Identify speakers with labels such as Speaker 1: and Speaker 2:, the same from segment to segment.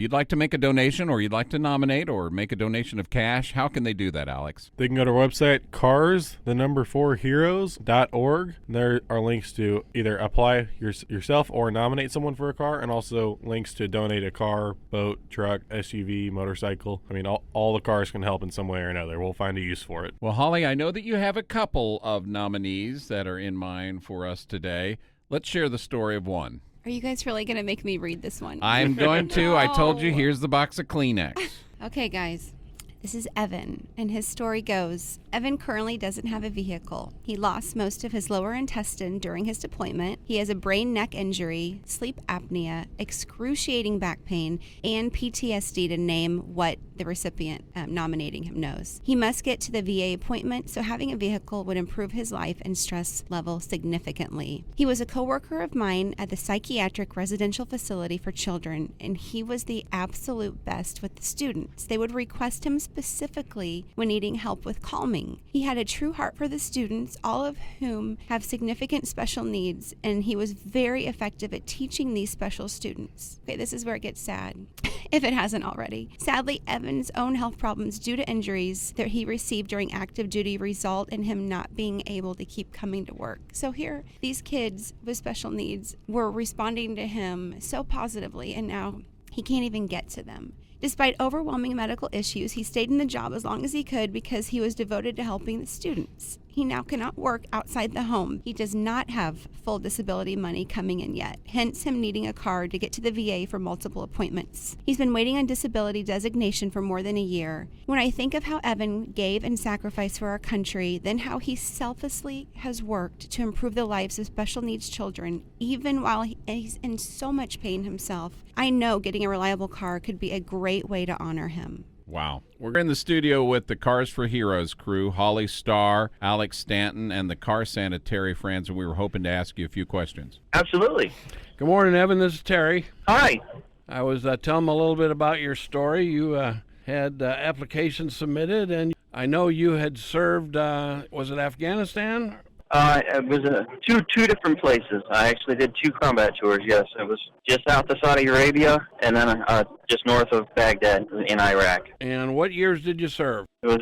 Speaker 1: you'd like to make a donation or you'd like to nominate or make a donation of cash, how can they do that, Alex?
Speaker 2: They can go to our website, cars4heroes.org. There are links to either apply yourself or nominate someone for a car, and also links to donate a car, boat, truck, SUV, motorcycle. I mean, all the cars can help in some way or another. We'll find a use for it.
Speaker 1: Well, Holly, I know that you have a couple of nominees that are in mind for us today. Let's share the story of one.
Speaker 3: Are you guys really going to make me read this one?
Speaker 1: I'm going to.
Speaker 3: No.
Speaker 1: I told you, here's the box of Kleenex.
Speaker 3: Okay, guys. This is Evan, and his story goes, Evan currently doesn't have a vehicle. He lost most of his lower intestine during his deployment. He has a brain neck injury, sleep apnea, excruciating back pain, and PTSD, to name what the recipient nominating him knows. He must get to the VA appointment, so having a vehicle would improve his life and stress level significantly. He was a coworker of mine at the psychiatric residential facility for children, and he was the absolute best with the students. They would request him specifically when needing help with calming. He had a true heart for the students, all of whom have significant special needs, and he was very effective at teaching these special students. Okay, this is where it gets sad, if it hasn't already. Sadly, Evan's own health problems due to injuries that he received during active duty result in him not being able to keep coming to work. So here, these kids with special needs were responding to him so positively, and now he can't even get to them. Despite overwhelming medical issues, he stayed in the job as long as he could because he was devoted to helping the students. He now cannot work outside the home. He does not have full disability money coming in yet, hence him needing a car to get to the VA for multiple appointments. He's been waiting on disability designation for more than a year. When I think of how Evan gave and sacrificed for our country, then how he selflessly has worked to improve the lives of special needs children, even while he's in so much pain himself, I know getting a reliable car could be a great way to honor him.
Speaker 1: Wow. We're in the studio with the Cars for Heroes crew, Holly Starr, Alex Stanton, and the Car Santa Terry Franz, and we were hoping to ask you a few questions.
Speaker 4: Absolutely.
Speaker 5: Good morning, Evan. This is Terry.
Speaker 4: Hi.
Speaker 5: I was telling a little bit about your story. You had applications submitted, and I know you had served, was it Afghanistan?
Speaker 4: It was two different places. I actually did 2 combat tours, yes. It was just south of Saudi Arabia and then just north of Baghdad in Iraq.
Speaker 5: And what years did you serve?
Speaker 4: It was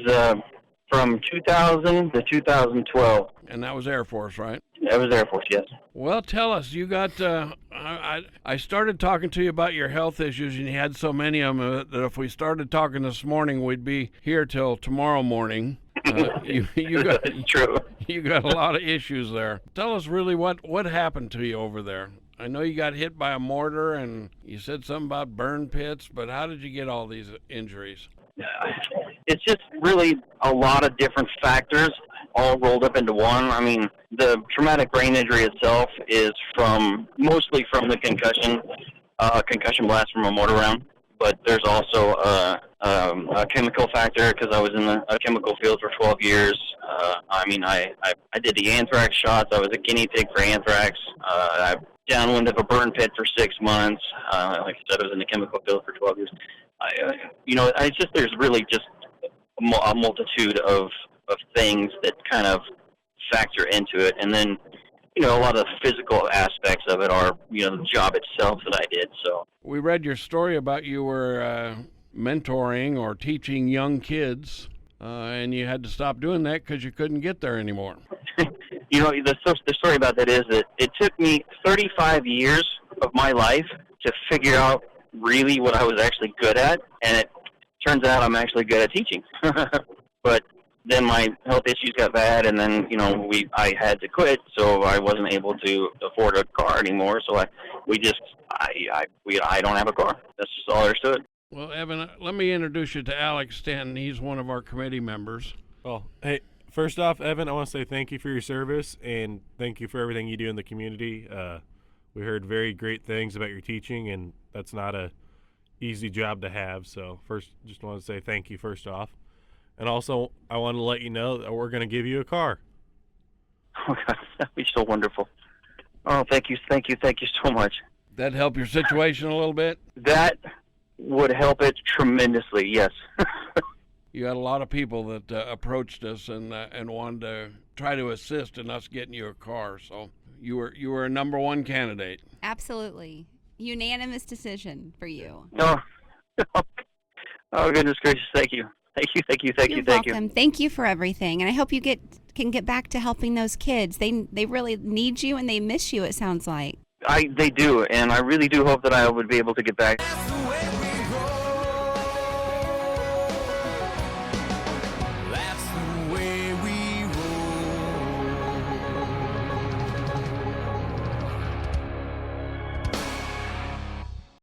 Speaker 4: from 2000 to 2012.
Speaker 5: And that was Air Force, right?
Speaker 4: It was Air Force, yes.
Speaker 5: Well, tell us. You got, I started talking to you about your health issues, and you had so many of them that if we started talking this morning, we'd be here till tomorrow morning. You got
Speaker 4: True.
Speaker 5: You got a lot of issues there. Tell us really what happened to you over there. I know you got hit by a mortar, and you said something about burn pits, but how did you get all these injuries?
Speaker 4: It's just really a lot of different factors all rolled up into one. I mean, the traumatic brain injury itself is mostly from the concussion blast from a mortar round. But there's also a chemical factor because I was in the chemical field for 12 years. I did the anthrax shots. I was a guinea pig for anthrax. I downwind of a burn pit for 6 months. Like I said, I was in the chemical field for 12 years. There's really just a multitude of things that kind of factor into it. And then, a lot of the physical aspects of it are, the job itself that I did. So
Speaker 5: we read your story about you were mentoring or teaching young kids, and you had to stop doing that because you couldn't get there anymore.
Speaker 4: The story about that is that it took me 35 years of my life to figure out really what I was actually good at, and it turns out I'm actually good at teaching. But then my health issues got bad, and then I had to quit, so I wasn't able to afford a car anymore. So I don't have a car. That's just all there is to it.
Speaker 5: Well, Evan, let me introduce you to Alex Stanton. He's one of our committee members.
Speaker 2: Well, hey, first off, Evan, I want to say thank you for your service and thank you for everything you do in the community. We heard very great things about your teaching, and that's not a easy job to have. So first, just want to say thank you first off. And also, I want to let you know that we're going to give you a car.
Speaker 4: Oh, God, that'd be so wonderful. Oh, thank you so much.
Speaker 5: That help your situation a little bit?
Speaker 4: That would help it tremendously, yes.
Speaker 5: You had a lot of people that approached us and wanted to try to assist in us getting you a car. So you were a number one candidate.
Speaker 3: Absolutely. Unanimous decision for you.
Speaker 4: Oh, Oh, goodness gracious. Thank you.
Speaker 3: You're welcome. Thank you for everything, and I hope you can get back to helping those kids. They really need you and they miss you. It sounds like.
Speaker 4: They do, and I really do hope that I would be able to get back.
Speaker 6: That's the way we